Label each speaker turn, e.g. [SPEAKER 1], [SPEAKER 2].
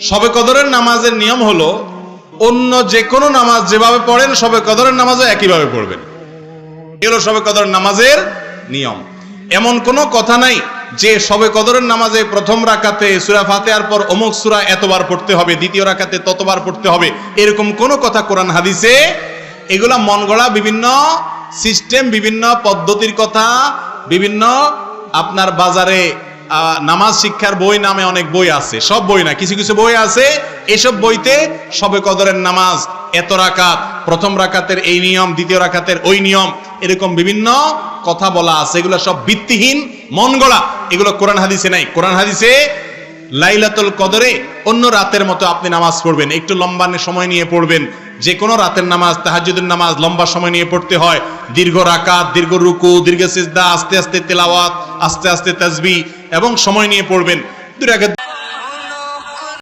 [SPEAKER 1] শবে কদরের নামাজের নিয়ম হলো অন্য যে কোনো নামাজ যেভাবে পড়েন শবে কদরের নামাজও একইভাবে পড়বেন। এগুলো শবে কদরের নামাজের নিয়ম। এমন কোনো কথা নাই যে শবে কদরের নামাজে প্রথম রাকাতে সূরা ফাতিহার পর অমুক সূরা এতবার পড়তে হবে, দ্বিতীয় রাকাতে ততবার পড়তে হবে, এরকম কোনো কথা কোরআন হাদিসে। এগুলা মন গড়া বিভিন্ন সিস্টেম, বিভিন্ন পদ্ধতির কথা, বিভিন্ন আপনার বাজারে নামাজ শিক্ষার বই নামে অনেক বই আছে, সব বই না, কিছু কিছু বই আছে, এসব বইতে শবে কদরের নামাজ এত রাকাত, প্রথম রাকাতের এই নিয়ম, দ্বিতীয় রাকাতের ওই নিয়ম, এরকম বিভিন্ন কথা বলা আছে। এগুলো সব ভিত্তিহীন, মন গড়া, এগুলো কোরআন হাদিসে নাই। কোরআন হাদিসে লাইলাতুল কদরে অন্য রাতের মতো আপনি নামাজ পড়বেন, একটু লম্বা সময় নিয়ে পড়বেন। যে কোনো রাতের নামাজ, তাহাজ্জুদের নামাজ লম্বা সময় নিয়ে পড়তে হয়, দীর্ঘ রাকাত, দীর্ঘ রুকু, দীর্ঘ সিজদা, আস্তে আস্তে তেলাওয়াত, আস্তে আস্তে তাসবিহ এবং সময় নিয়ে পড়বেন। দুই রাকাত